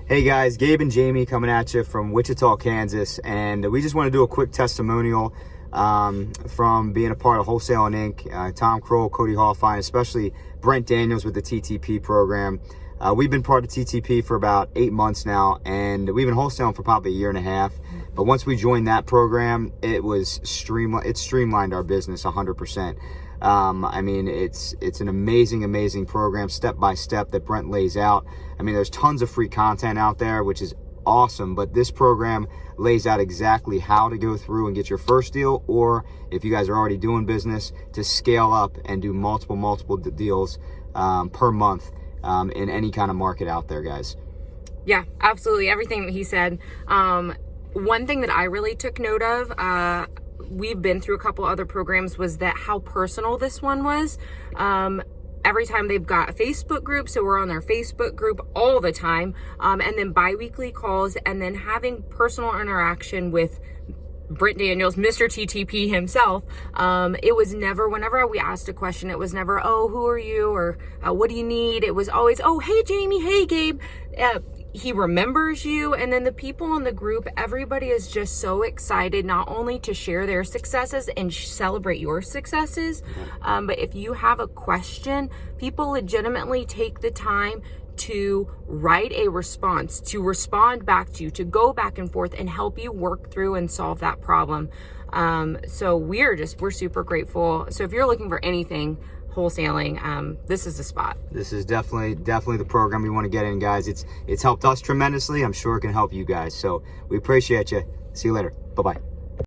Hey guys, Gabe and Jaimie coming at you from Wichita, Kansas, and we just want to do a quick testimonial from being a part of Wholesaling Inc., Tom Krol, Cody Hofhine, especially Brent Daniels with the TTP program. We've been part of TTP for about 8 months now, and we've been wholesaling for probably a year and a half. But once we joined that program, it streamlined our business 100%. I mean, it's an amazing program, step by step, that Brent lays out. I mean, there's tons of free content out there, which is awesome, but this program lays out exactly how to go through and get your first deal, or if you guys are already doing business, to scale up and do multiple deals per month in any kind of market out there, guys. Yeah, absolutely. Everything that he said. One thing that I really took note of, we've been through a couple other programs, was that how personal this one was. Every time they've got a Facebook group, so we're on their Facebook group all the time, and then bi-weekly calls, and then having personal interaction with Brent Daniels, Mr. TTP himself. It was never, whenever we asked a question, it was never, oh, who are you, or what do you need? It was always, oh, hey, Jaimie, hey, Gabe. He remembers you. And then the people in the group, everybody is just so excited, not only to share their successes and celebrate your successes, but if you have a question, people legitimately take the time to write a response, to respond back to you, to go back and forth and help you work through and solve that problem. So we're super grateful. So if you're looking for anything wholesaling, this is the spot. This is definitely the program you want to get in, guys. It's helped us tremendously. I'm sure it can help you guys. So we appreciate you. See you later. Bye-bye.